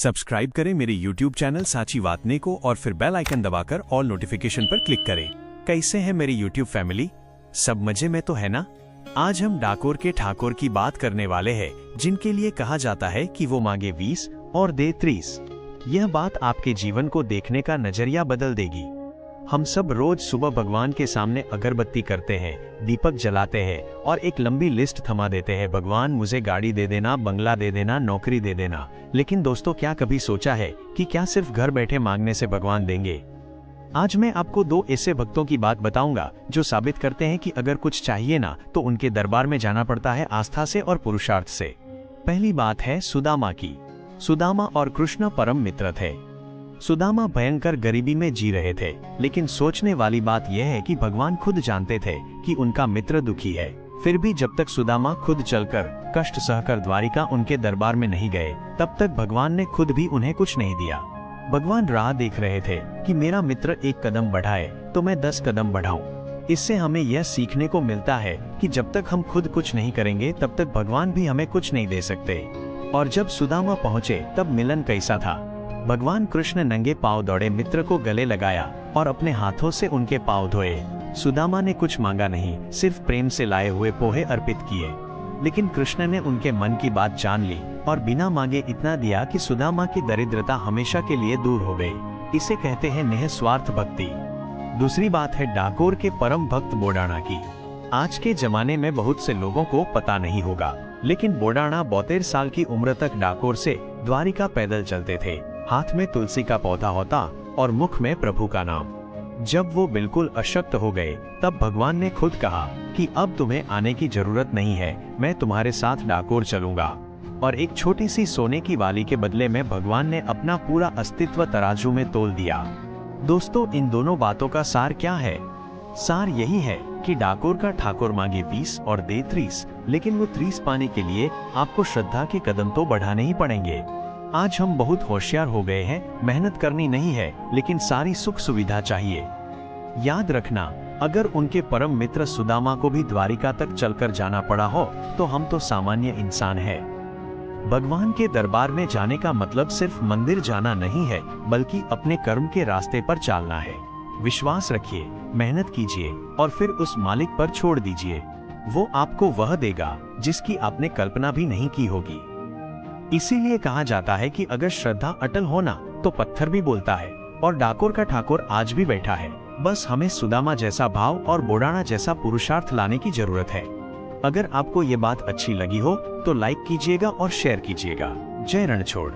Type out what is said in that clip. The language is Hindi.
सब्सक्राइब करें मेरे YouTube चैनल साची वातने को और फिर बेल आइकन दबाकर ऑल नोटिफिकेशन पर क्लिक करें। कैसे है मेरी YouTube फैमिली, सब मजे में तो है ना। आज हम डाकोर के ठाकुर की बात करने वाले हैं, जिनके लिए कहा जाता है कि वो मांगे 20 और दे 30। यह बात आपके जीवन को देखने का नजरिया बदल देगी। हम सब रोज सुबह भगवान के सामने अगरबत्ती करते हैं, दीपक जलाते हैं और एक लंबी लिस्ट थमा देते हैं, भगवान मुझे गाड़ी दे देना, बंगला दे देना, नौकरी दे देना। लेकिन दोस्तों, क्या कभी सोचा है कि क्या सिर्फ घर बैठे मांगने से भगवान देंगे? आज मैं आपको 2 ऐसे भक्तों की बात बताऊंगा जो साबित करते हैं कि अगर कुछ चाहिए ना तो उनके दरबार में जाना पड़ता है आस्था से और पुरुषार्थ से। पहली बात है सुदामा की। सुदामा और कृष्ण परम मित्र थे। सुदामा भयंकर गरीबी में जी रहे थे, लेकिन सोचने वाली बात यह है कि भगवान खुद जानते थे कि उनका मित्र दुखी है। फिर भी जब तक सुदामा खुद चलकर कष्ट सहकर द्वारिका उनके दरबार में नहीं गए, तब तक भगवान ने खुद भी उन्हें कुछ नहीं दिया। भगवान राह देख रहे थे कि मेरा मित्र 1 कदम बढ़ाए तो मैं 10 कदम बढ़ाऊं। इससे हमें यह सीखने को मिलता है कि जब तक हम खुद कुछ नहीं करेंगे तब तक भगवान भी हमें कुछ नहीं दे सकते। और जब सुदामा पहुंचे तब मिलन कैसा था। भगवान कृष्ण नंगे पांव दौड़े, मित्र को गले लगाया और अपने हाथों से उनके पांव धोए। सुदामा ने कुछ मांगा नहीं, सिर्फ प्रेम से लाए हुए पोहे अर्पित किए। लेकिन कृष्ण ने उनके मन की बात जान ली और बिना मांगे इतना दिया कि सुदामा की दरिद्रता हमेशा के लिए दूर हो गई। इसे कहते हैं निस्वार्थ भक्ति। दूसरी बात है डाकोर के परम भक्त बोडाणा की। आज के जमाने में बहुत से लोगों को पता नहीं होगा, लेकिन बोडाणा 72 साल की उम्र तक डाकोर से द्वारिका पैदल चलते थे। हाथ में तुलसी का पौधा होता और मुख में प्रभु का नाम। जब वो बिल्कुल अशक्त हो गए तब भगवान ने खुद कहा कि अब तुम्हें आने की जरूरत नहीं है, मैं तुम्हारे साथ डाकोर चलूंगा। और एक छोटी सी सोने की वाली के बदले में भगवान ने अपना पूरा अस्तित्व तराजू में तोल दिया। दोस्तों, इन दोनों बातों का सार क्या है? सार यही है कि डाकोर का ठाकुर मांगे 20 और दे 30, लेकिन वो 30 पाने के लिए आपको श्रद्धा के कदम तो बढ़ाने ही पड़ेंगे। आज हम बहुत होशियार हो गए हैं, मेहनत करनी नहीं है, लेकिन सारी सुख सुविधा चाहिए। याद रखना, अगर उनके परम मित्र सुदामा को भी द्वारिका तक चलकर जाना पड़ा हो तो हम तो सामान्य इंसान हैं। भगवान के दरबार में जाने का मतलब सिर्फ मंदिर जाना नहीं है, बल्कि अपने कर्म के रास्ते पर चलना है। विश्वास रखिए, मेहनत कीजिए और फिर उस मालिक पर छोड़ दीजिए। वो आपको वह देगा जिसकी आपने कल्पना भी नहीं की होगी। इसीलिए कहा जाता है कि अगर श्रद्धा अटल हो ना तो पत्थर भी बोलता है। और डाकोर का ठाकुर आज भी बैठा है, बस हमें सुदामा जैसा भाव और बोडाणा जैसा पुरुषार्थ लाने की जरूरत है। अगर आपको ये बात अच्छी लगी हो तो लाइक कीजिएगा और शेयर कीजिएगा। जय रणछोड़।